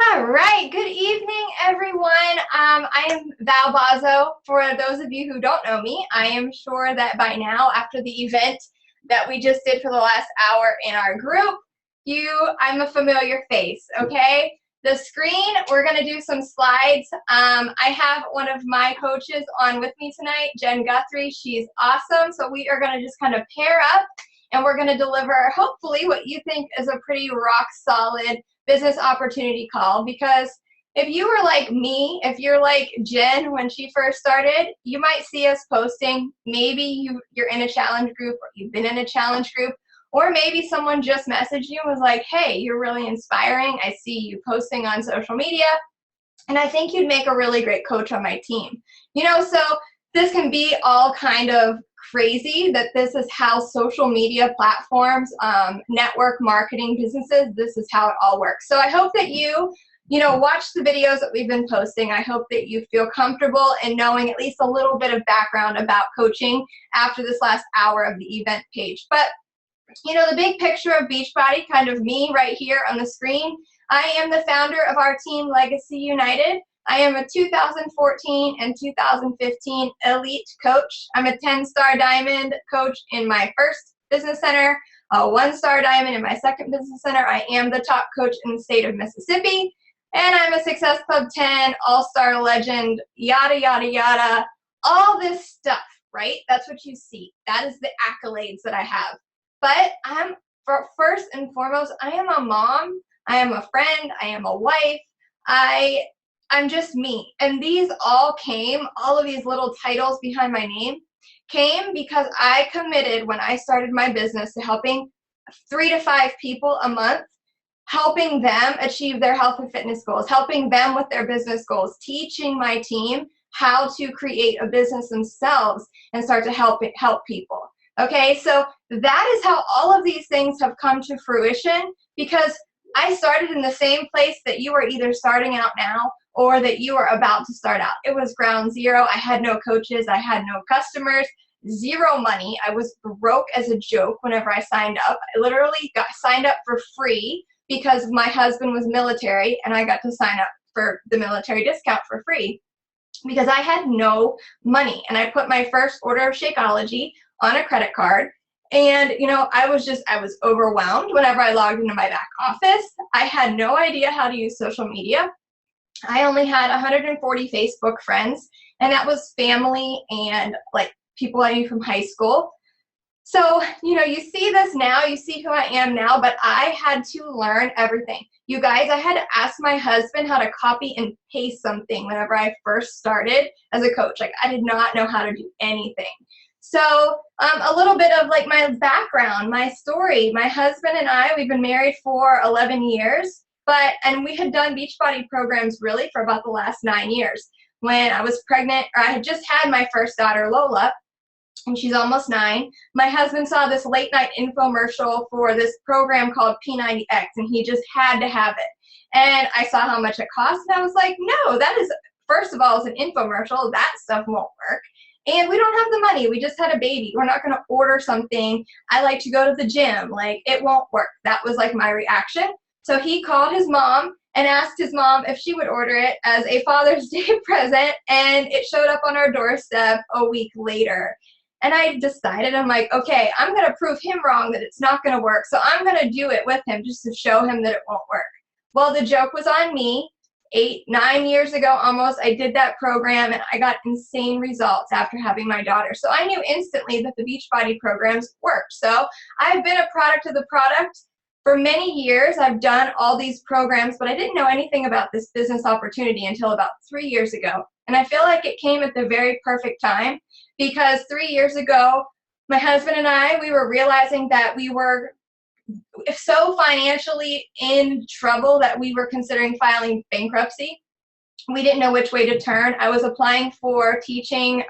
All right, good evening, everyone. I am Val Bazo. For those of you who don't know me, I am sure that by now, after the event that we just did for the last hour in our group, I'm a familiar face, okay? The screen, we're gonna do some slides. I have one of my coaches on with me tonight, Jen Guthrie. She's awesome, so we are gonna just kind of pair up and we're gonna deliver, hopefully, what you think is a pretty rock solid business opportunity call, because if you were like me, if you're like Jen when she first started, you might see us posting. Maybe you're in a challenge group, or you've been in a challenge group, or maybe someone just messaged you and was like, hey, you're really inspiring. I see you posting on social media, and I think you'd make a really great coach on my team. So this can be all kind of crazy, that this is how social media platforms, network marketing businesses, this is how it all works. So I hope that you watch the videos that we've been posting. I hope that you feel comfortable in knowing at least a little bit of background about coaching after this last hour of the event page. But the big picture of Beachbody, kind of me right here on the screen, I am the founder of our team, Legacy United. I am a 2014 and 2015 elite coach. I'm a 10-star diamond coach in my first business center, a 1-star diamond in my second business center. I am the top coach in the state of Mississippi, and I'm a Success Club 10 all-star legend, yada, yada, yada, all this stuff, right? That's what you see. That is the accolades that I have. But first and foremost, I am a mom, I am a friend, I am a wife, I'm just me. And all of these little titles behind my name came because I committed when I started my business to helping 3 to 5 people a month, helping them achieve their health and fitness goals, helping them with their business goals, teaching my team how to create a business themselves and start to help people. Okay, so that is how all of these things have come to fruition, because I started in the same place that you are either starting out now or that you are about to start out. It was ground zero. I had no coaches. I had no customers, zero money. I was broke as a joke whenever I signed up. I literally got signed up for free because my husband was military, and I got to sign up for the military discount for free because I had no money. And I put my first order of Shakeology on a credit card. And, I was overwhelmed whenever I logged into my back office. I had no idea how to use social media. I only had 140 Facebook friends, and that was family and like people I knew from high school. So, you see this now, you see who I am now, but I had to learn everything. You guys, I had to ask my husband how to copy and paste something whenever I first started as a coach. Like, I did not know how to do anything. So a little bit of like my background, my story. My husband and I, we've been married for 11 years, and we had done Beachbody programs really for about the last 9 years. When I was pregnant, or I had just had my first daughter, Lola, and she's almost 9, my husband saw this late night infomercial for this program called P90X, and he just had to have it. And I saw how much it cost, and I was like, no, that is, first of all, it's an infomercial. That stuff won't work. And we don't have the money. We just had a baby. We're not going to order something. I like to go to the gym. Like, it won't work. That was like my reaction. So he called his mom and asked his mom if she would order it as a Father's Day present, and it showed up on our doorstep a week later. And I decided, I'm like, okay, I'm going to prove him wrong that it's not going to work. So I'm going to do it with him just to show him that it won't work. Well, the joke was on me. 9 years ago almost, I did that program, and I got insane results after having my daughter. So I knew instantly that the Beachbody programs worked. So I've been a product of the product for many years. I've done all these programs, but I didn't know anything about this business opportunity until about 3 years ago. And I feel like it came at the very perfect time, because 3 years ago, my husband and I, we were realizing that we were so financially in trouble that we were considering filing bankruptcy. We didn't know which way to turn. I was applying for teaching,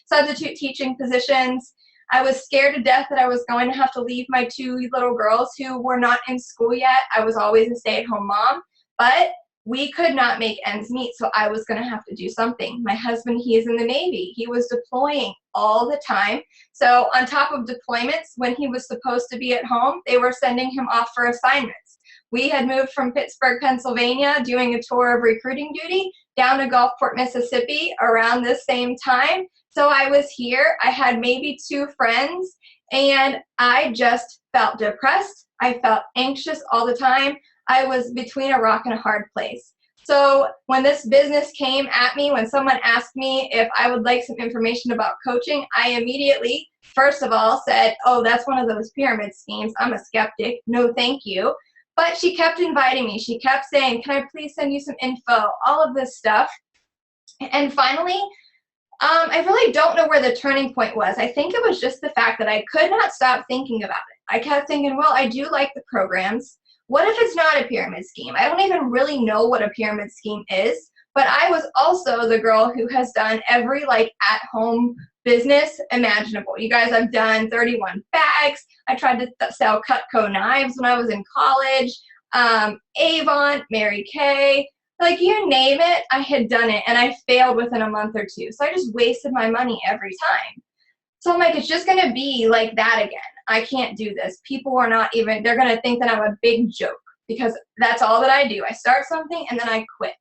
substitute teaching positions. I was scared to death that I was going to have to leave my 2 little girls who were not in school yet. I was always a stay-at-home mom, but we could not make ends meet, so I was going to have to do something. My husband, he is in the Navy. He was deploying all the time. So on top of deployments, when he was supposed to be at home, they were sending him off for assignments. We had moved from Pittsburgh, Pennsylvania, doing a tour of recruiting duty down to Gulfport, Mississippi around this same time. So I was here, I had maybe 2 friends, and I just felt depressed. I felt anxious all the time. I was between a rock and a hard place. So when this business came at me, when someone asked me if I would like some information about coaching, I immediately, first of all, said, oh, that's one of those pyramid schemes. I'm a skeptic. No, thank you. But she kept inviting me. She kept saying, can I please send you some info? All of this stuff. And finally, I really don't know where the turning point was. I think it was just the fact that I could not stop thinking about it. I kept thinking, well, I do like the programs. What if it's not a pyramid scheme? I don't even really know what a pyramid scheme is, but I was also the girl who has done every at-home business imaginable. You guys, I've done 31 bags. I tried to sell Cutco knives when I was in college. Avon, Mary Kay, you name it, I had done it, and I failed within a month or 2. So I just wasted my money every time. So I'm like, it's just gonna be like that again. I can't do this. People are not even, they're gonna think that I'm a big joke because that's all that I do. I start something and then I quit.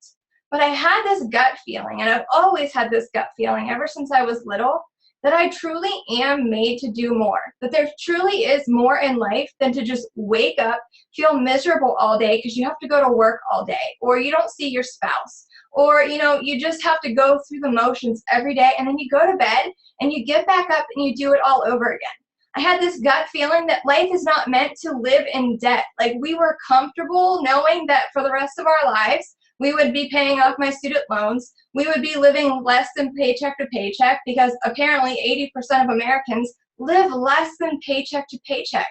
But I had this gut feeling, and I've always had this gut feeling ever since I was little, that I truly am made to do more, that there truly is more in life than to just wake up, feel miserable all day because you have to go to work all day, or you don't see your spouse, or you just have to go through the motions every day, and then you go to bed and you get back up and you do it all over again. I had this gut feeling that life is not meant to live in debt. We were comfortable knowing that for the rest of our lives, we would be paying off my student loans. We would be living less than paycheck to paycheck because apparently 80% of Americans live less than paycheck to paycheck.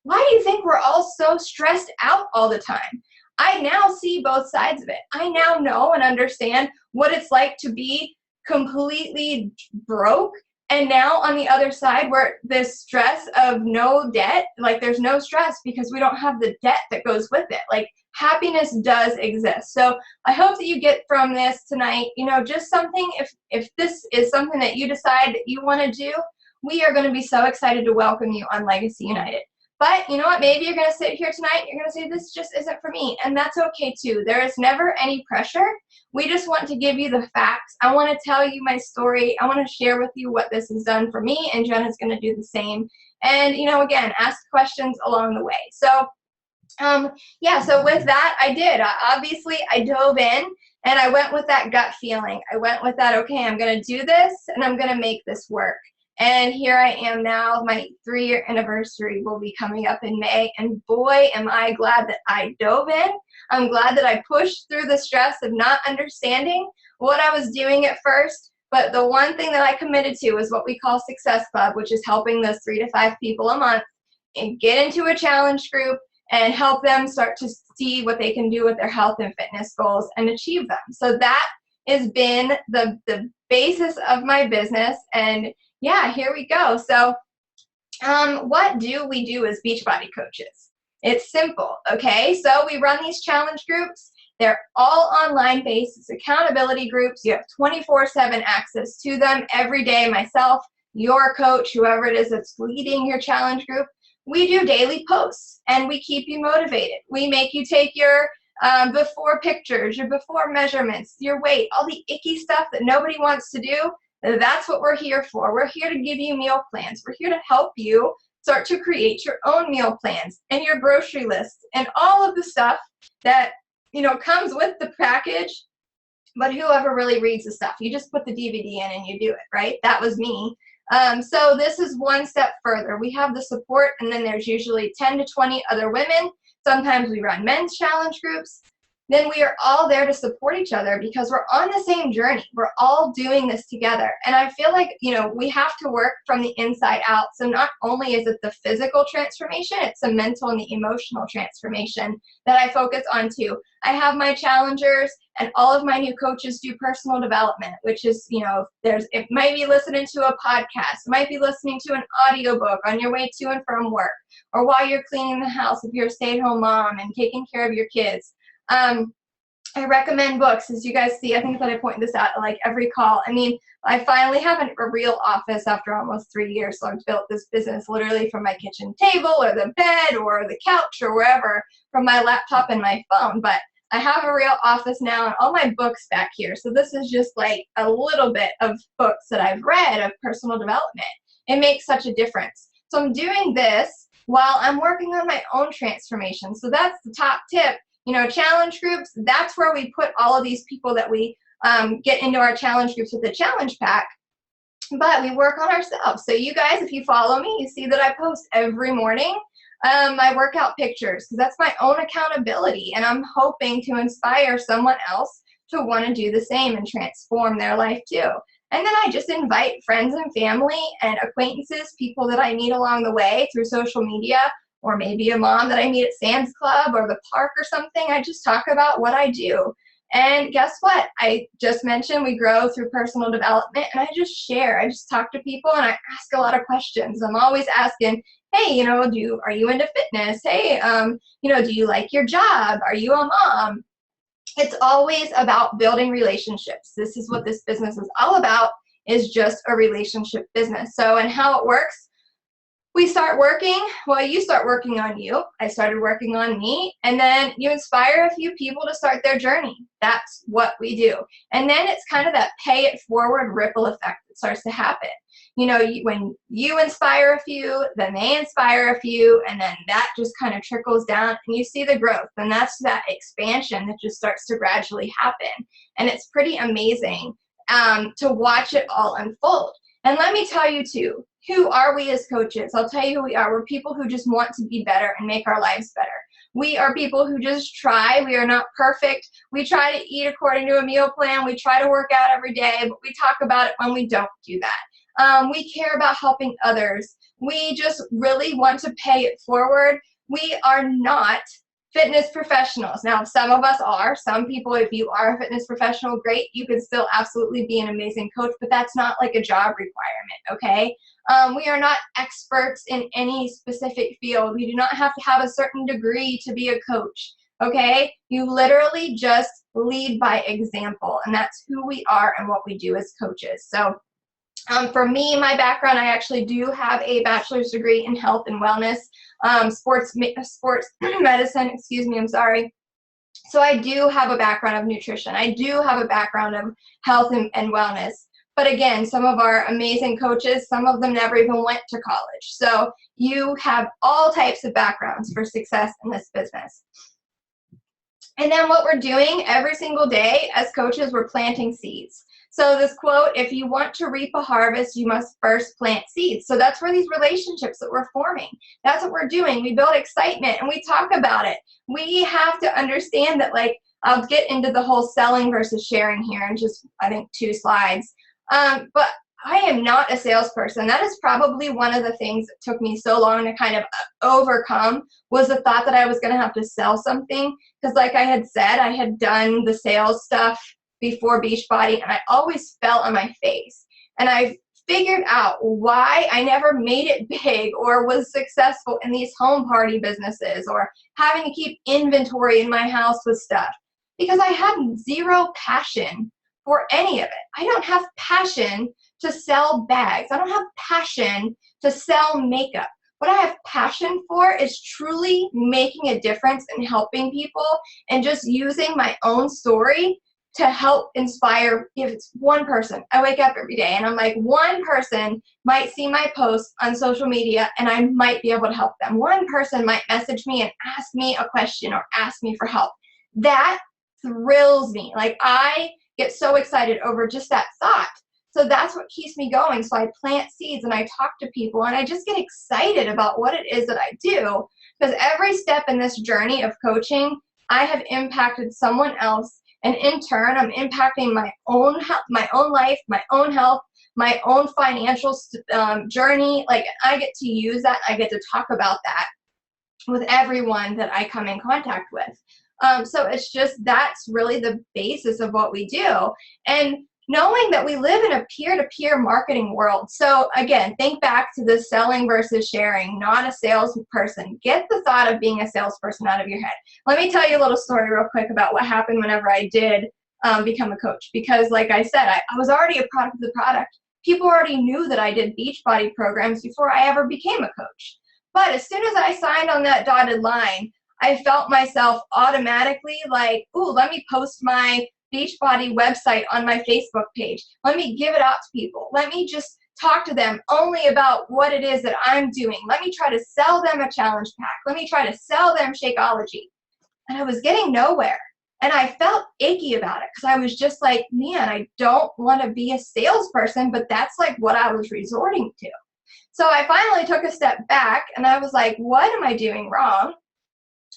Why do you think we're all so stressed out all the time? I now see both sides of it. I now know and understand what it's like to be completely broke. And now on the other side, where this stress of no debt, there's no stress because we don't have the debt that goes with it. Happiness does exist. So I hope that you get from this tonight, just something, if this is something that you decide that you want to do, we are going to be so excited to welcome you on Legacy United. But you know what, maybe you're going to sit here tonight, you're going to say, this just isn't for me, and that's okay too. There is never any pressure. We just want to give you the facts. I want to tell you my story. I want to share with you what this has done for me, and Jenna's going to do the same. And, again, ask questions along the way. So, yeah, so with that, I did. Obviously, I dove in, and I went with that gut feeling. I went with that, okay, I'm going to do this, and I'm going to make this work. And here I am now. My 3-year anniversary will be coming up in May, and boy, am I glad that I dove in. I'm glad that I pushed through the stress of not understanding what I was doing at first, but the one thing that I committed to is what we call Success Club, which is helping those 3 to 5 people a month and get into a challenge group and help them start to see what they can do with their health and fitness goals and achieve them. So that has been the basis of my business, and yeah, here we go. So what do we do as Beachbody coaches? It's simple, okay? So we run these challenge groups. They're all online based. It's accountability groups. You have 24/7 access to them every day. Myself, your coach, whoever it is that's leading your challenge group, we do daily posts and we keep you motivated. We make you take your before pictures, your before measurements, your weight, all the icky stuff that nobody wants to do. That's what we're here for. We're here to give you meal plans. We're here to help you start to create your own meal plans and your grocery lists and all of the stuff that comes with the package. But whoever really reads the stuff, you just put the DVD in and you do it, right? That was me. So this is one step further. We have the support, and then there's usually 10 to 20 other women. Sometimes we run men's challenge groups. Then we are all there to support each other because we're on the same journey. We're all doing this together. And I feel like, we have to work from the inside out. So not only is it the physical transformation, it's the mental and the emotional transformation that I focus on too. I have my challengers, and all of my new coaches do personal development, which is, it might be listening to a podcast, it might be listening to an audiobook on your way to and from work, or while you're cleaning the house if you're a stay-at-home mom and taking care of your kids. I recommend books. As you guys see, I think that I point this out at like every call. I mean, I finally have a real office after almost 3 years. So I've built this business literally from my kitchen table or the bed or the couch or wherever, from my laptop and my phone. But I have a real office now and all my books back here. So this is just like a little bit of books that I've read of personal development. It makes such a difference. So I'm doing this while I'm working on my own transformation. So that's the top tip. You know, challenge groups, that's where we put all of these people that we get into our challenge groups with the challenge pack, but we work on ourselves. So you guys, if you follow me, you see that I post every morning my workout pictures, because that's my own accountability, and I'm hoping to inspire someone else to want to do the same and transform their life too. And then I just invite friends and family and acquaintances, people that I meet along the way through social media, or maybe a mom that I meet at Sam's Club or the park or something. I just talk about what I do. And guess what? I just mentioned we grow through personal development, and I just share. I just talk to people and I ask a lot of questions. I'm always asking, hey, you know, are you into fitness? Hey, you know, do you like your job? Are you a mom? It's always about building relationships. This is what this business is all about, is just a relationship business. So, and how it works, we start working, well, you start working on you. I started working on me, and then you inspire a few people to start their journey. That's what we do. And then it's kind of that pay it forward ripple effect that starts to happen. You know, when you inspire a few, then they inspire a few, and then that just kind of trickles down, and you see the growth. And that's that expansion that just starts to gradually happen. And it's pretty amazing to watch it all unfold. And let me tell you too, who are we as coaches? I'll tell you who we are. We're people who just want to be better and make our lives better. We are people who just try. We are not perfect. We try to eat according to a meal plan. We try to work out every day, but we talk about it when we don't do that. We care about helping others. We just really want to pay it forward. We are not fitness professionals. Now, some of us are. Some people, if you are a fitness professional, great. You can still absolutely be an amazing coach, but that's not like a job requirement, okay? We are not experts in any specific field. You do not have to have a certain degree to be a coach, okay? You literally just lead by example, and that's who we are and what we do as coaches. So for me, my background, I actually do have a bachelor's degree in health and wellness, sports medicine, excuse me, I'm sorry. So I do have a background of nutrition. I do have a background of health and wellness. But again, some of our amazing coaches, some of them never even went to college. So you have all types of backgrounds for success in this business. And then what we're doing every single day as coaches, we're planting seeds. So this quote, if you want to reap a harvest, you must first plant seeds. So that's where these relationships that we're forming, that's what we're doing. We build excitement and we talk about it. We have to understand that, like, I'll get into the whole selling versus sharing here in just, I think, 2 slides. But I am not a salesperson. That is probably one of the things that took me so long to kind of overcome, was the thought that I was going to have to sell something. Because like I had said, I had done the sales stuff before Beachbody, and I always fell on my face. And I figured out why I never made it big or was successful in these home party businesses or having to keep inventory in my house with stuff. Because I had zero passion for any of it. I don't have passion to sell bags. I don't have passion to sell makeup. What I have passion for is truly making a difference and helping people, and just using my own story to help inspire. If it's one person, I wake up every day and I'm like, one person might see my post on social media and I might be able to help them. One person might message me and ask me a question or ask me for help. That thrills me. Like, I get so excited over just that thought. So that's what keeps me going. So I plant seeds and I talk to people and I just get excited about what it is that I do, because every step in this journey of coaching, I have impacted someone else. And in turn, I'm impacting my own life, my own health, my own financial journey. Like, I get to use that. I get to talk about that with everyone that I come in contact with. So it's just, that's really the basis of what we do. And knowing that we live in a peer-to-peer marketing world. So again, think back to the selling versus sharing, not a salesperson. Get the thought of being a salesperson out of your head. Let me tell you a little story real quick about what happened whenever I did become a coach. Because like I said, I was already a product of the product. People already knew that I did Beachbody programs before I ever became a coach. But as soon as I signed on that dotted line, I felt myself automatically like, ooh, let me post my Beachbody website on my Facebook page. Let me give it out to people. Let me just talk to them only about what it is that I'm doing. Let me try to sell them a challenge pack. Let me try to sell them Shakeology. And I was getting nowhere. And I felt icky about it because I was just like, man, I don't want to be a salesperson, but that's like what I was resorting to. So I finally took a step back and I was like, what am I doing wrong?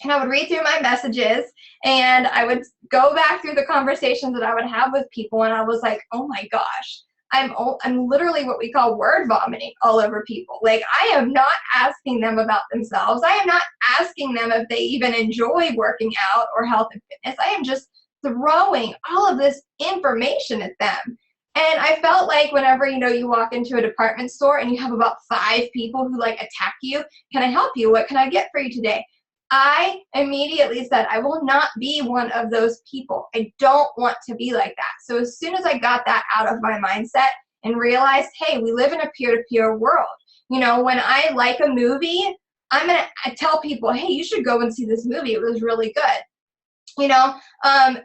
And I would read through my messages and I would go back through the conversations that I would have with people, and I was like, oh my gosh, I'm literally what we call word vomiting all over people. Like, I am not asking them about themselves. I am not asking them if they even enjoy working out or health and fitness. I am just throwing all of this information at them. And I felt like whenever, you walk into a department store and you have about 5 people who like attack you, can I help you? What can I get for you today? I immediately said, I will not be one of those people. I don't want to be like that. So as soon as I got that out of my mindset and realized, hey, we live in a peer-to-peer world. When I like a movie, I'm going to tell people, hey, you should go and see this movie. It was really good.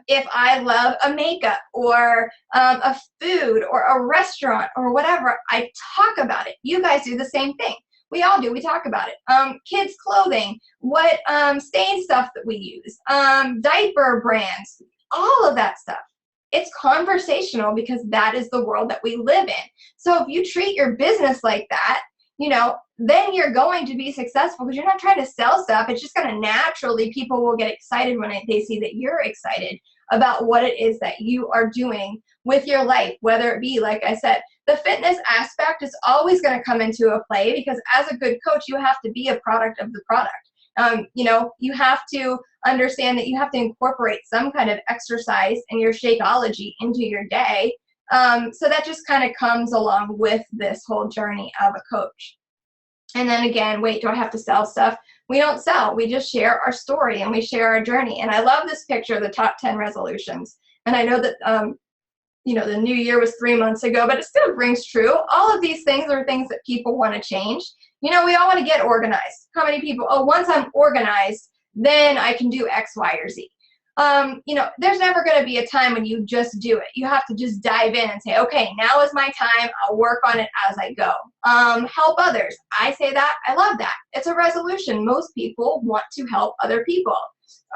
If I love a makeup or a food or a restaurant or whatever, I talk about it. You guys do the same thing. We all do. We talk about it. Kids' clothing, what stain stuff that we use, diaper brands, all of that stuff. It's conversational because that is the world that we live in. So if you treat your business like that, then you're going to be successful because you're not trying to sell stuff. It's just going to naturally, people will get excited when they see that you're excited about what it is that you are doing with your life, whether it be, like I said, the fitness aspect is always going to come into a play because as a good coach, you have to be a product of the product. You have to understand that you have to incorporate some kind of exercise and your Shakeology into your day. So that just kind of comes along with this whole journey of a coach. And then again, wait, do I have to sell stuff? We don't sell. We just share our story and we share our journey. And I love this picture of the top 10 resolutions. And I know that, the new year was 3 months ago, but it still rings true. All of these things are things that people want to change. We all want to get organized. How many people, once I'm organized, then I can do X, Y, or Z. There's never going to be a time when you just do it. You have to just dive in and say, okay, now is my time. I'll work on it as I go. Help others. I say that. I love that. It's a resolution. Most people want to help other people.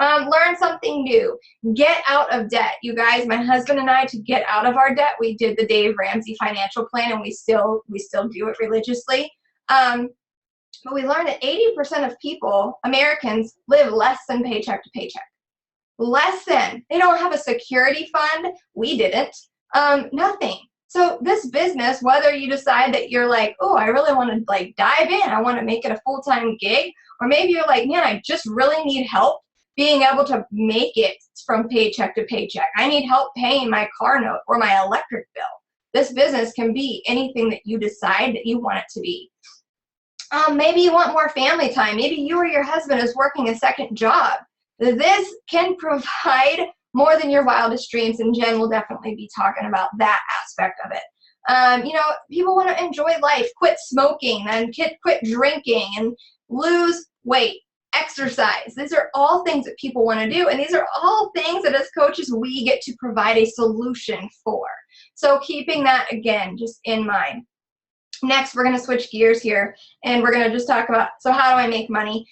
Learn something new. Get out of debt. You guys, my husband and I, to get out of our debt, we did the Dave Ramsey financial plan, and we still do it religiously. But we learned that 80% of people, Americans, live less than paycheck to paycheck. Less than. They don't have a security fund. We didn't. Nothing. So this business, whether you decide that you're like, oh, I really want to dive in, I want to make it a full-time gig, or maybe you're like, man, I just really need help being able to make it from paycheck to paycheck. I need help paying my car note or my electric bill. This business can be anything that you decide that you want it to be. Maybe you want more family time. Maybe you or your husband is working a second job. This can provide more than your wildest dreams, and Jen will definitely be talking about that aspect of it. People want to enjoy life, quit smoking, and quit drinking, and lose weight, exercise. These are all things that people want to do, and these are all things that as coaches we get to provide a solution for. So keeping that, again, just in mind. Next, we're going to switch gears here, and we're going to just talk about, so how do I make money?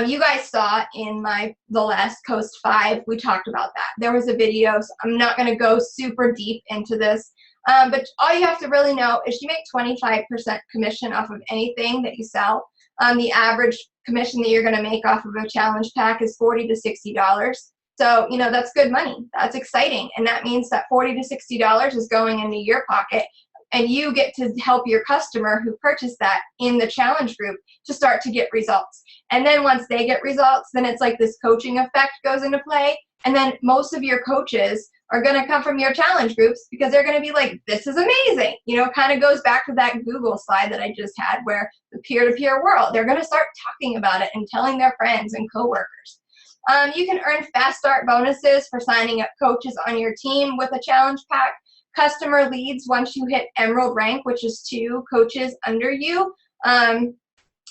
You guys saw in the last Coast 5, we talked about that. There was a video, so I'm not going to go super deep into this, but all you have to really know is you make 25% commission off of anything that you sell. The average commission that you're going to make off of a challenge pack is $40 to $60. So, that's good money. That's exciting. And that means that $40 to $60 is going into your pocket, and you get to help your customer who purchased that in the challenge group to start to get results. And then once they get results, then it's like this coaching effect goes into play. And then most of your coaches are going to come from your challenge groups because they're going to be like, this is amazing. You know, kind of goes back to that Google slide that I just had where the peer-to-peer world, they're going to start talking about it and telling their friends and coworkers. You can earn fast start bonuses for signing up coaches on your team with a challenge pack. Customer leads once you hit Emerald rank, which is 2 coaches under you.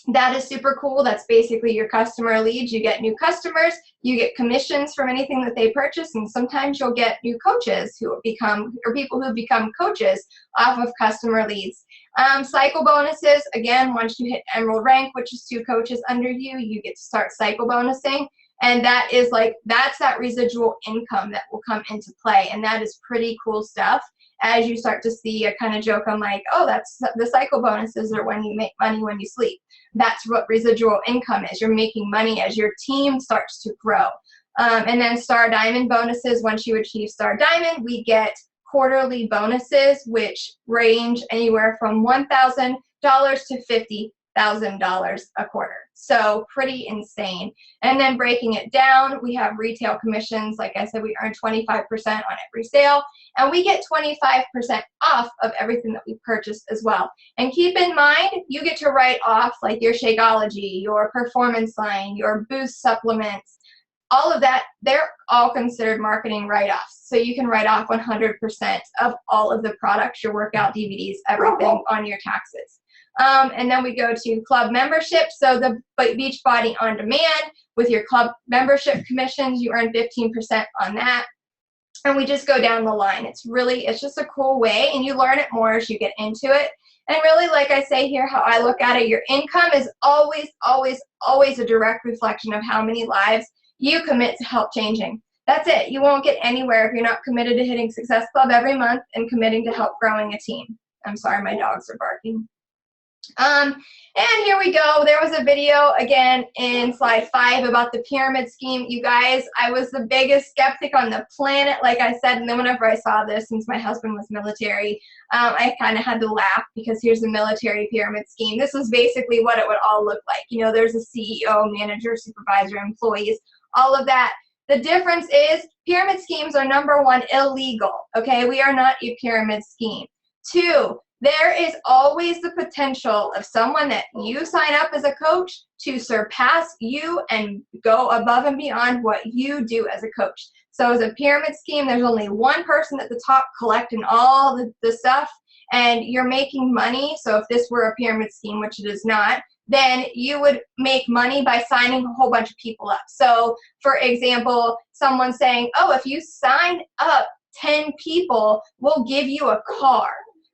That is super cool. That's basically your customer leads. You get new customers, you get commissions from anything that they purchase, and sometimes you'll get new coaches who become, or people who become coaches off of customer leads. Cycle bonuses, again, once you hit Emerald rank, which is 2 coaches under you, you get to start cycle bonusing. And that is like, that's that residual income that will come into play. And that is pretty cool stuff. As you start to see, I kind of joke, I'm like, oh, that's the cycle bonuses are when you make money when you sleep. That's what residual income is. You're making money as your team starts to grow. And then Star Diamond bonuses, once you achieve Star Diamond, we get quarterly bonuses, which range anywhere from $1,000 to $50,000 a quarter. So pretty insane. And then breaking it down, we have retail commissions. Like I said, we earn 25% on every sale, and we get 25% off of everything that we purchase as well. And keep in mind, you get to write off like your Shakeology, your Performance Line, your Boost supplements, all of that. They're all considered marketing write-offs. So you can write off 100% of all of the products, your workout DVDs, everything on your taxes. And then we go to club membership. So the Beachbody On Demand, with your club membership commissions, you earn 15% on that. And we just go down the line. It's just a cool way, and you learn it more as you get into it. And really, like I say here, how I look at it, your income is always, always, always a direct reflection of how many lives you commit to help changing. That's it. You won't get anywhere if you're not committed to hitting Success Club every month and committing to help growing a team. I'm sorry, my dogs are barking. And here we go. There was a video again in slide 5 about the pyramid scheme. You guys, I was the biggest skeptic on the planet, like I said, and then whenever I saw this, since my husband was military, I kind of had to laugh because here's the military pyramid scheme. This is basically what it would all look like. You know, there's a CEO, manager, supervisor, employees, all of that. The difference is pyramid schemes are, number 1, illegal. Okay, we are not a pyramid scheme. 2, there is always the potential of someone that you sign up as a coach to surpass you and go above and beyond what you do as a coach. So as a pyramid scheme, there's only one person at the top collecting all the stuff, and you're making money. So if this were a pyramid scheme, which it is not, then you would make money by signing a whole bunch of people up. So for example, someone saying, oh, if you sign up 10 people, we'll give you a car.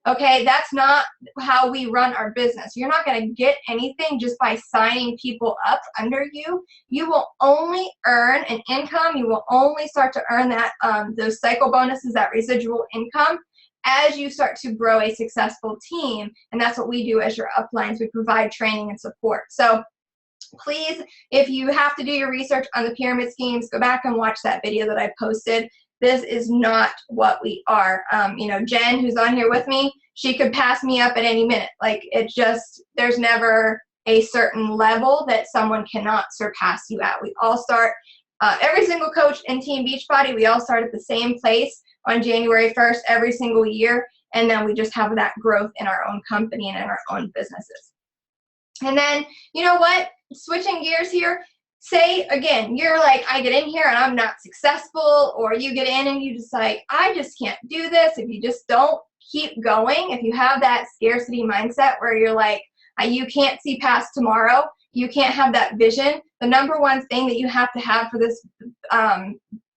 Okay, that's not how we run our business. You're not going to get anything just by signing people up under you. You will only earn an income. You will only start to earn that those cycle bonuses, that residual income, as you start to grow a successful team. And that's what we do as your uplines. We provide training and support. So please, if you have to do your research on the pyramid schemes, go back and watch that video that I posted. This is not what we are. You know, Jen, who's on here with me, she could pass me up at any minute. Like, it just, there's never a certain level that someone cannot surpass you at. We all start, every single coach in Team Beachbody, we all start at the same place on January 1st every single year. And then we just have that growth in our own company and in our own businesses. And then, you know what? Switching gears here. Say, again, you're like, I get in here and I'm not successful, or you get in and you just like, I just can't do this. If you just don't keep going, if you have that scarcity mindset where you're like, you can't see past tomorrow, you can't have that vision, the number 1 thing that you have to have for this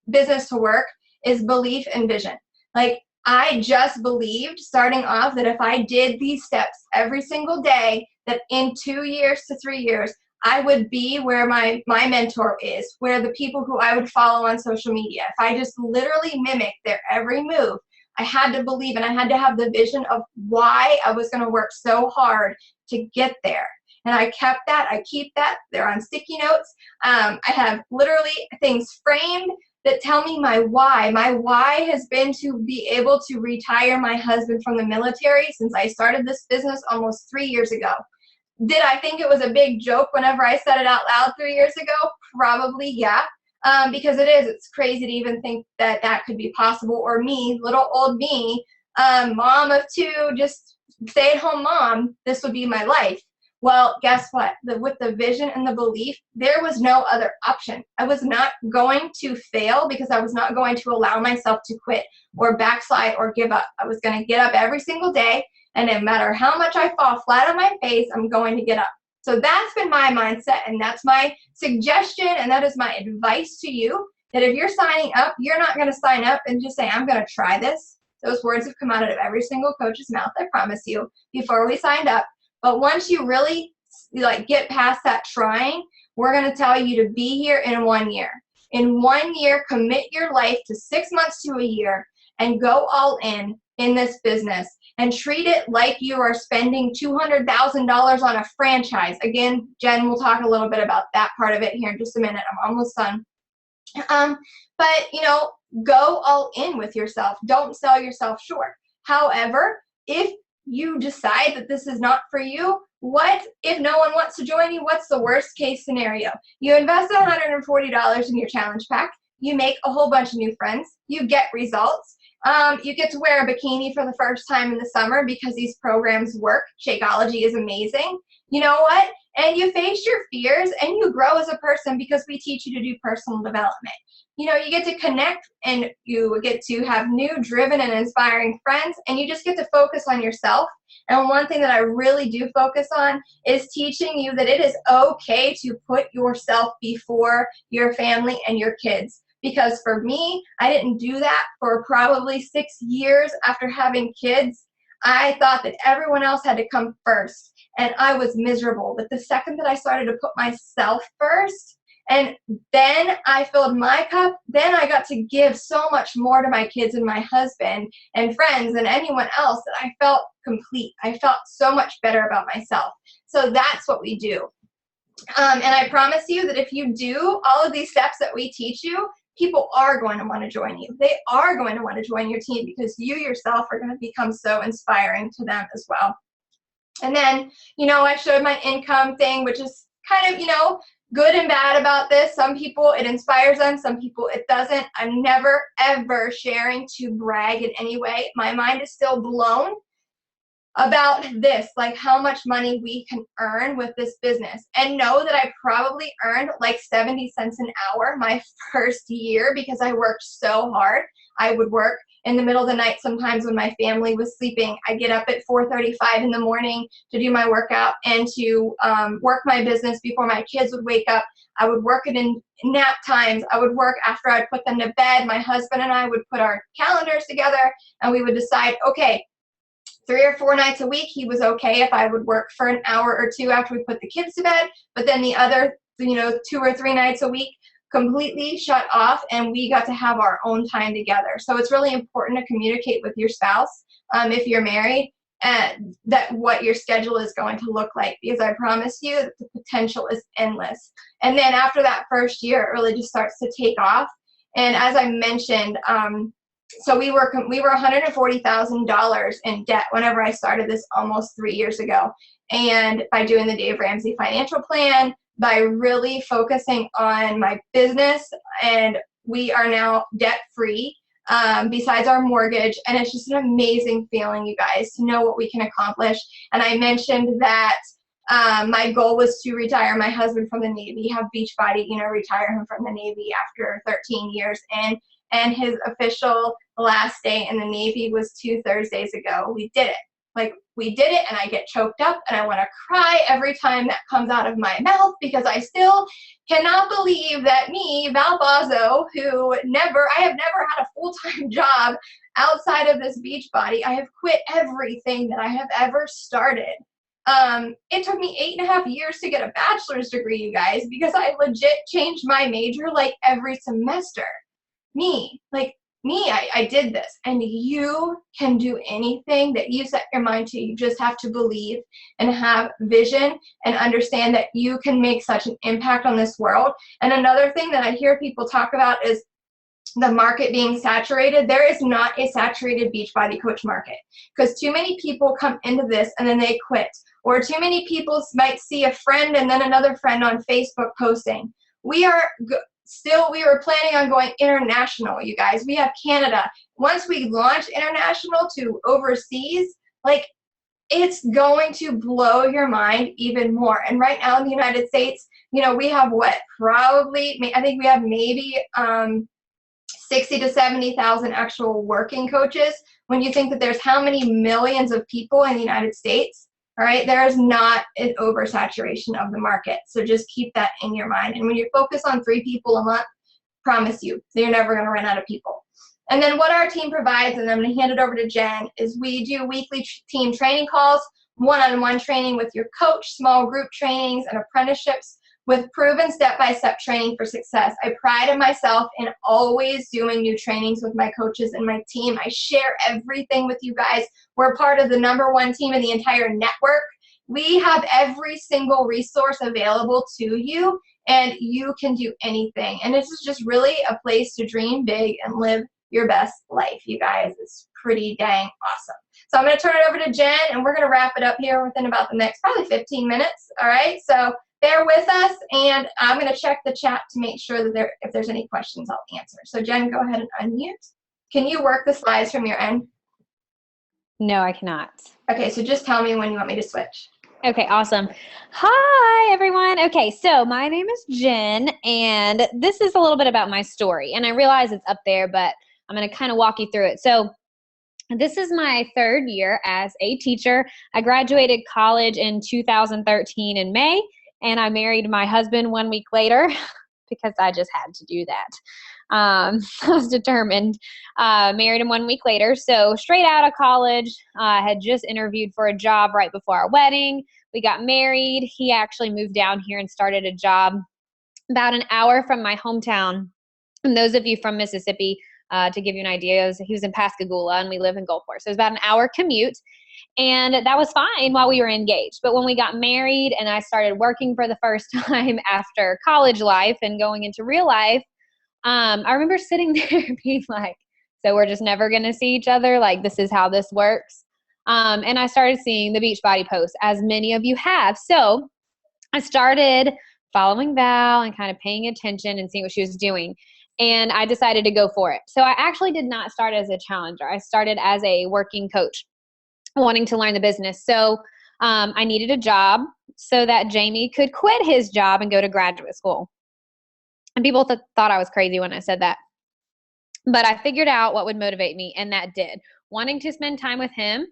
business to work is belief and vision. Like, I just believed starting off that if I did these steps every single day, that in 2 years to 3 years, I would be where my mentor is, where the people who I would follow on social media. If I just literally mimic their every move, I had to believe, and I had to have the vision of why I was going to work so hard to get there. And I kept that. I keep that. They're on sticky notes. I have literally things framed that tell me my why. My why has been to be able to retire my husband from the military since I started this business almost 3 years ago. Did I think it was a big joke whenever I said it out loud 3 years ago? Probably, yeah. because it's crazy to even think that that could be possible. Or me, little old me, mom of two, just stay-at-home mom, this would be my life. Well, guess what? With the vision and the belief, there was no other option. I was not going to fail because I was not going to allow myself to quit or backslide or give up. I was going to get up every single day, and no matter how much I fall flat on my face, I'm going to get up. So that's been my mindset, and that's my suggestion, and that is my advice to you, that if you're signing up, you're not going to sign up and just say, I'm going to try this. Those words have come out of every single coach's mouth, I promise you, before we signed up. But once you really get past that trying, we're going to tell you to be here in 1 year. In 1 year, commit your life to 6 months to a year and go all in this business and treat it like you are spending $200,000 on a franchise. Again, Jen will talk a little bit about that part of it here in just a minute. I'm almost done. But, go all in with yourself. Don't sell yourself short. However, if you decide that this is not for you, what if no one wants to join you? What's the worst case scenario? You invest $140 in your challenge pack. You make a whole bunch of new friends. You get results. You get to wear a bikini for the first time in the summer because these programs work. Shakeology is amazing. You know what? And you face your fears and you grow as a person because we teach you to do personal development. You get to connect and you get to have new, driven, and inspiring friends, and you just get to focus on yourself. And one thing that I really do focus on is teaching you that it is okay to put yourself before your family and your kids. Because for me, I didn't do that for probably 6 years after having kids. I thought that everyone else had to come first, and I was miserable. But the second that I started to put myself first, and then I filled my cup, then I got to give so much more to my kids and my husband and friends and anyone else that I felt complete. I felt so much better about myself. So that's what we do. And I promise you that if you do all of these steps that we teach you, people are going to want to join you. They are going to want to join your team because you yourself are going to become so inspiring to them as well. And then, I showed my income thing, which is kind of, good and bad about this. Some people, it inspires them. Some people, it doesn't. I'm never, ever sharing to brag in any way. My mind is still blown about this, like how much money we can earn with this business. And know that I probably earned like 70 cents an hour my first year because I worked so hard. I would work in the middle of the night sometimes when my family was sleeping. I get up at 4:35 in the morning to do my workout and to work my business before my kids would wake up. I would work it in nap times. I would work after I'd put them to bed. My husband and I would put our calendars together and we would decide, okay, 3 or 4 nights a week, he was okay if I would work for an hour or two after we put the kids to bed, but then the other, 2 or 3 nights a week, completely shut off, and we got to have our own time together. So it's really important to communicate with your spouse, if you're married, and that what your schedule is going to look like, because I promise you that the potential is endless. And then after that first year, it really just starts to take off. And as I mentioned, so we were $140,000 in debt whenever I started this almost 3 years ago. And by doing the Dave Ramsey financial plan, by really focusing on my business, and we are now debt free, besides our mortgage. And it's just an amazing feeling, you guys, to know what we can accomplish. And I mentioned that my goal was to retire my husband from the Navy, have Beachbody, retire him from the Navy after 13 years. And his official last day in the Navy was 2 Thursdays ago. We did it. We did it, and I get choked up, and I want to cry every time that comes out of my mouth because I still cannot believe that me, Val Bozzo, I have never had a full-time job outside of this Beachbody. I have quit everything that I have ever started. It took me 8.5 years to get a bachelor's degree, you guys, because I legit changed my major every semester. I did this, and you can do anything that you set your mind to. You just have to believe and have vision and understand that you can make such an impact on this world. And another thing that I hear people talk about is the market being saturated. There is not a saturated Beachbody coach market, because too many people come into this and then they quit, or too many people might see a friend and then another friend on Facebook posting. We are still, we were planning on going international, you guys. We have Canada. Once we launch international to overseas, like, it's going to blow your mind even more. And right now in the United States, you know, we have what, probably, I think we have maybe 60 to 70,000 actual working coaches. When you think that there's how many millions of people in the United States, all right, there is not an oversaturation of the market. So just keep that in your mind. And when you focus on 3 people a month, promise you, you're never going to run out of people. And then what our team provides, and I'm going to hand it over to Jen, is we do weekly team training calls, one-on-one training with your coach, small group trainings, and apprenticeships with proven step-by-step training for success. I pride myself in always doing new trainings with my coaches and my team. I share everything with you guys. We're part of the #1 team in the entire network. We have every single resource available to you, and you can do anything. And this is just really a place to dream big and live your best life, you guys. It's pretty dang awesome. So I'm going to turn it over to Jen, and we're going to wrap it up here within about the next probably 15 minutes. All right, so bear with us, and I'm going to check the chat to make sure that if there's any questions, I'll answer. So Jen, go ahead and unmute. Can you work the slides from your end? No, I cannot. Okay, so just tell me when you want me to switch. Okay, awesome. Hi, everyone. Okay, so my name is Jen, and this is a little bit about my story. And I realize it's up there, but I'm going to kind of walk you through it. So this is my 3rd year as a teacher. I graduated college in 2013 in May, and I married my husband 1 week later because I just had to do that. I was determined. Married him 1 week later. So straight out of college, I had just interviewed for a job right before our wedding. We got married. He actually moved down here and started a job about an hour from my hometown. And those of you from Mississippi, to give you an idea, he was in Pascagoula and we live in Gulfport. So it was about an hour commute. And that was fine while we were engaged. But when we got married and I started working for the first time after college life and going into real life, I remember sitting there being like, so we're just never going to see each other? Like, this is how this works? And I started seeing the Beachbody posts, as many of you have. So I started following Val and kind of paying attention and seeing what she was doing. And I decided to go for it. So I actually did not start as a challenger. I started as a working coach, wanting to learn the business. So I needed a job so that Jamie could quit his job and go to graduate school. And people thought I was crazy when I said that. But I figured out what would motivate me, and that did. Wanting to spend time with him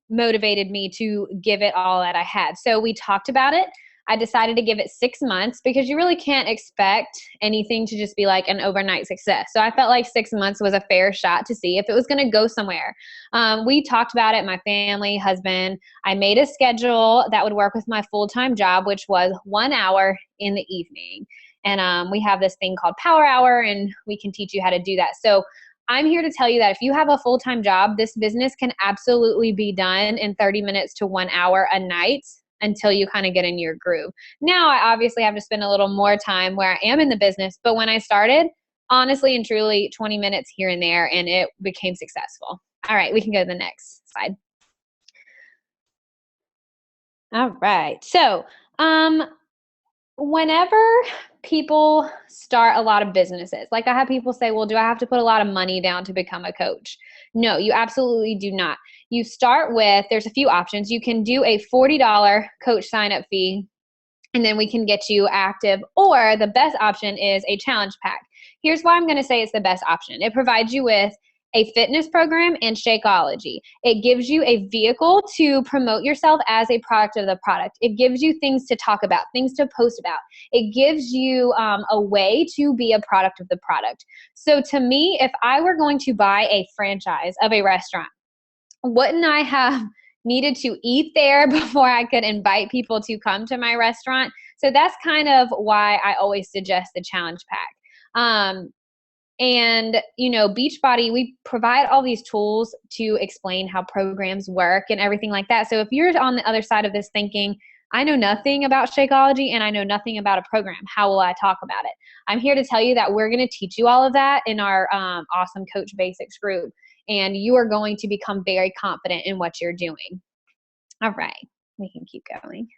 motivated me to give it all that I had. So we talked about it. I decided to give it 6 months because you really can't expect anything to just be like an overnight success. So I felt like 6 months was a fair shot to see if it was going to go somewhere. We talked about it, my family, husband. I made a schedule that would work with my full-time job, which was 1 hour in the evening. And we have this thing called Power Hour, and we can teach you how to do that. So I'm here to tell you that if you have a full-time job, this business can absolutely be done in 30 minutes to 1 hour a night until you kind of get in your groove. Now, I obviously have to spend a little more time where I am in the business, but when I started, honestly and truly, 20 minutes here and there, and it became successful. All right, we can go to the next slide. All right, so whenever people start a lot of businesses, like I have people say, well, do I have to put a lot of money down to become a coach? No, you absolutely do not. You start with, there's a few options. You can do a $40 coach sign-up fee, and then we can get you active. Or the best option is a challenge pack. Here's why I'm going to say it's the best option. It provides you with a fitness program and Shakeology. It gives you a vehicle to promote yourself as a product of the product. It gives you things to talk about, things to post about. It gives you a way to be a product of the product. So to me, if I were going to buy a franchise of a restaurant, wouldn't I have needed to eat there before I could invite people to come to my restaurant? So that's kind of why I always suggest the challenge pack. And, you know, Beachbody, we provide all these tools to explain how programs work and everything like that. So if you're on the other side of this thinking, I know nothing about Shakeology and I know nothing about a program, how will I talk about it? I'm here to tell you that we're going to teach you all of that in our awesome Coach Basics group. And you are going to become very confident in what you're doing. All right, we can keep going.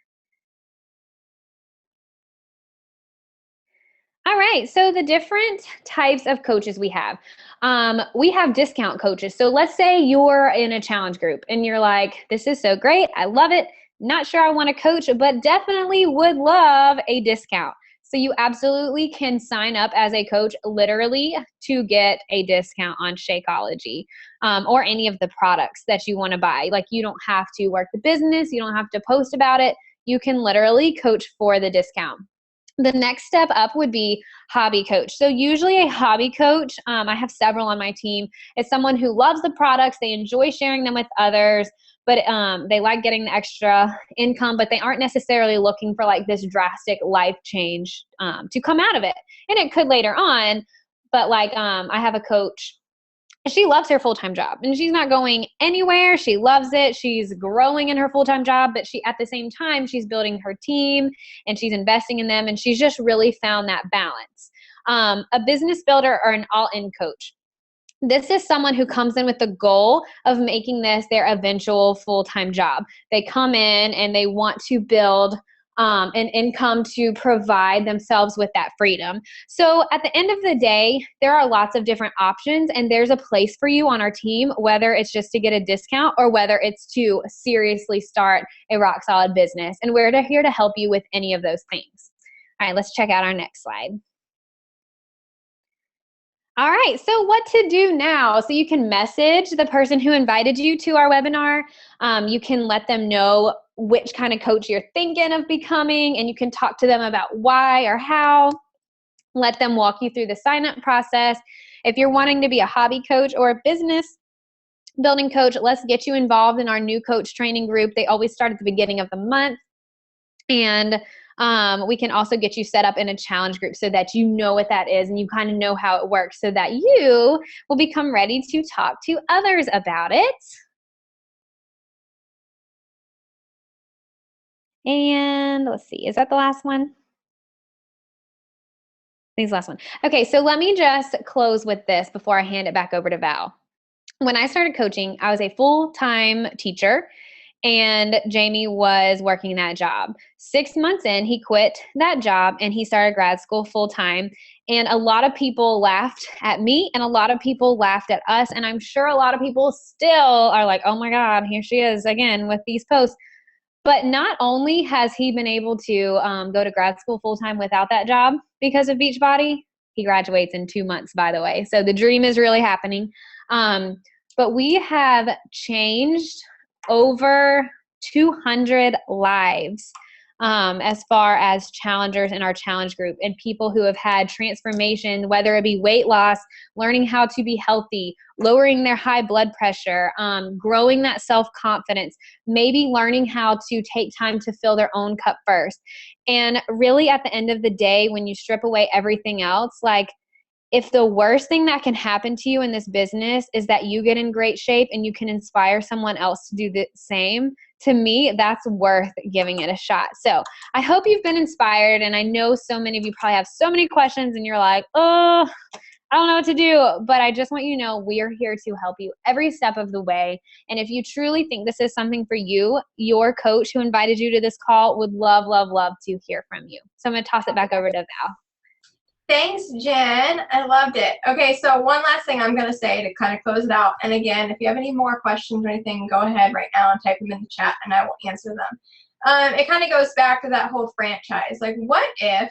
All right. So the different types of coaches we have discount coaches. So let's say you're in a challenge group and you're like, this is so great. I love it. Not sure I want to coach, but definitely would love a discount. So you absolutely can sign up as a coach literally to get a discount on Shakeology or any of the products that you want to buy. Like you don't have to work the business. You don't have to post about it. You can literally coach for the discount. The next step up would be hobby coach. So usually a hobby coach, I have several on my team, is someone who loves the products. They enjoy sharing them with others, but they like getting the extra income, but they aren't necessarily looking for like this drastic life change to come out of it. And it could later on, but like I have a coach, she loves her full-time job and she's not going anywhere. She loves it. She's growing in her full-time job, but at the same time, she's building her team and she's investing in them. And she's just really found that balance. A business builder or an all-in coach. This is someone who comes in with the goal of making this their eventual full-time job. They come in and they want to build an income to provide themselves with that freedom. So at the end of the day, there are lots of different options and there's a place for you on our team, whether it's just to get a discount or whether it's to seriously start a rock solid business. And we're here to help you with any of those things. All right, let's check out our next slide. All right, so what to do now? So you can message the person who invited you to our webinar. You can let them know which kind of coach you're thinking of becoming, and you can talk to them about why or how. Let them walk you through the sign-up process. If you're wanting to be a hobby coach or a business building coach, let's get you involved in our new coach training group. They always start at the beginning of the month. And we can also get you set up in a challenge group so that you know what that is and you kind of know how it works so that you will become ready to talk to others about it. And let's see, is that the last one? I think it's the last one. Okay, so let me just close with this before I hand it back over to Val. When I started coaching, I was a full-time teacher and Jamie was working that job. 6 months in, he quit that job and he started grad school full-time. And a lot of people laughed at me and a lot of people laughed at us. And I'm sure a lot of people still are like, oh my God, here she is again with these posts. But not only has he been able to go to grad school full-time without that job because of Beachbody, he graduates in 2 months, by the way. So the dream is really happening. But we have changed over 200 lives as far as challengers in our challenge group and people who have had transformation, whether it be weight loss, learning how to be healthy, lowering their high blood pressure, growing that self-confidence, maybe learning how to take time to fill their own cup first. And really at the end of the day, when you strip away everything else, like if the worst thing that can happen to you in this business is that you get in great shape and you can inspire someone else to do the same, to me, that's worth giving it a shot. So I hope you've been inspired. And I know so many of you probably have so many questions and you're like, oh, I don't know what to do. But I just want you to know we are here to help you every step of the way. And if you truly think this is something for you, your coach who invited you to this call would love, love, love to hear from you. So I'm going to toss it back over to Val. Thanks, Jen. I loved it. Okay, so one last thing I'm going to say to kind of close it out. And again, if you have any more questions or anything, go ahead right now and type them in the chat and I will answer them. It kind of goes back to that whole franchise. Like, what if,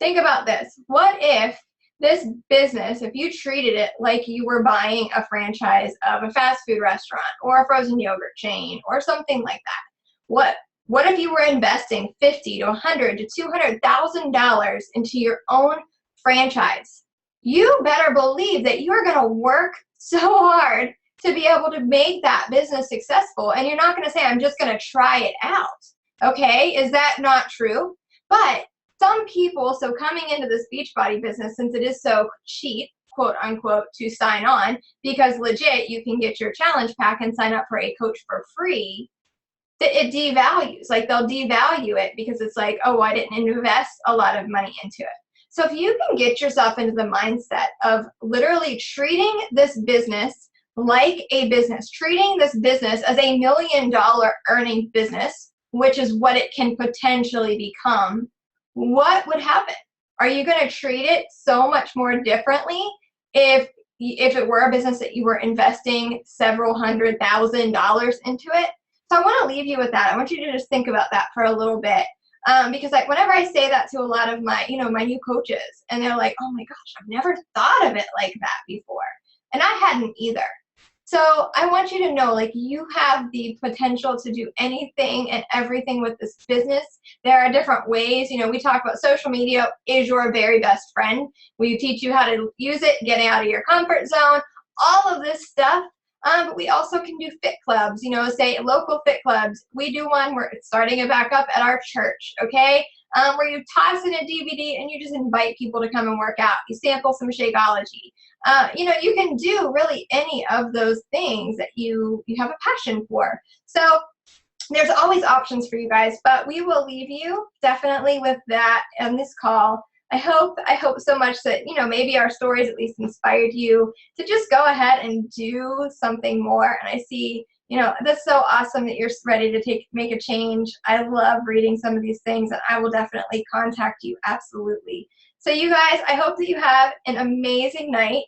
think about this, what if this business, if you treated it like you were buying a franchise of a fast food restaurant or a frozen yogurt chain or something like that? What if you were investing $50,000 to $100,000 to $200,000 into your own franchise? You better believe that you're going to work so hard to be able to make that business successful. And you're not going to say, I'm just going to try it out. Okay, is that not true? But some people, so coming into this Beachbody business, since it is so cheap, quote unquote, to sign on, because legit, you can get your challenge pack and sign up for a coach for free, it devalues. Like they'll devalue it because it's like, oh, I didn't invest a lot of money into it. So if you can get yourself into the mindset of literally treating this business like a business, treating this business as $1 million earning business, which is what it can potentially become, what would happen? Are you going to treat it so much more differently if it were a business that you were investing several $100,000 into it? So I want to leave you with that. I want you to just think about that for a little bit. Because like whenever I say that to a lot of my, my new coaches, and they're like, oh my gosh, I've never thought of it like that before. And I hadn't either. So I want you to know, like, you have the potential to do anything and everything with this business. There are different ways. We talk about social media is your very best friend. We teach you how to use it, getting out of your comfort zone, all of this stuff. But we also can do fit clubs, say local fit clubs. We do one where it's starting it back up at our church, okay? Where you toss in a DVD and you just invite people to come and work out. You sample some Shakeology. You can do really any of those things that you have a passion for. So there's always options for you guys, but we will leave you definitely with that on this call. I hope so much that, maybe our stories at least inspired you to just go ahead and do something more. And I see, that's so awesome that you're ready to make a change. I love reading some of these things, and I will definitely contact you, absolutely. So you guys, I hope that you have an amazing night.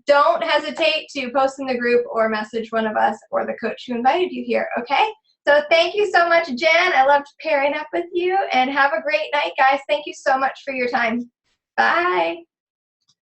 Don't hesitate to post in the group or message one of us or the coach who invited you here, okay? So thank you so much, Jen. I loved pairing up with you, and have a great night, guys. Thank you so much for your time. Bye.